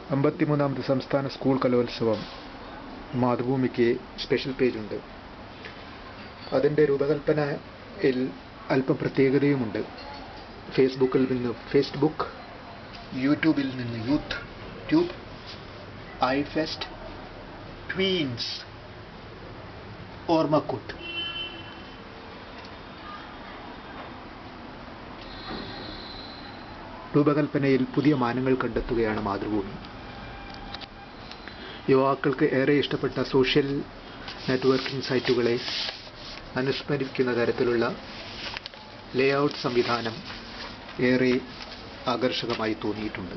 53ാമത് സംസ്ഥാന സ്കൂൾ കലോത്സവം മാതൃഭൂമിക്ക് സ്പെഷ്യൽ പേജുണ്ട്. അതിൻ്റെ രൂപകൽപ്പനയിൽ അല്പം പ്രത്യേകതയുമുണ്ട്. ഫേസ്ബുക്ക്, യൂട്യൂബിൽ നിന്ന് യൂത്ത് ട്യൂബ്, ഐഫെസ്റ്റ്, ട്വീൻസ്, ഓർമ്മക്കുട്ട്. രൂപകൽപ്പനയിൽ പുതിയ മാനങ്ങൾ കണ്ടെത്തുകയാണ് മാതൃഭൂമി. യുവാക്കൾക്ക് ഏറെ ഇഷ്ടപ്പെട്ട സോഷ്യൽ നെറ്റ്വർക്കിംഗ് സൈറ്റുകളെ അനുസ്മരിക്കുന്ന തരത്തിലുള്ള ലേഔട്ട് സംവിധാനം ഏറെ ആകർഷകമായി തോന്നിയിട്ടുണ്ട്.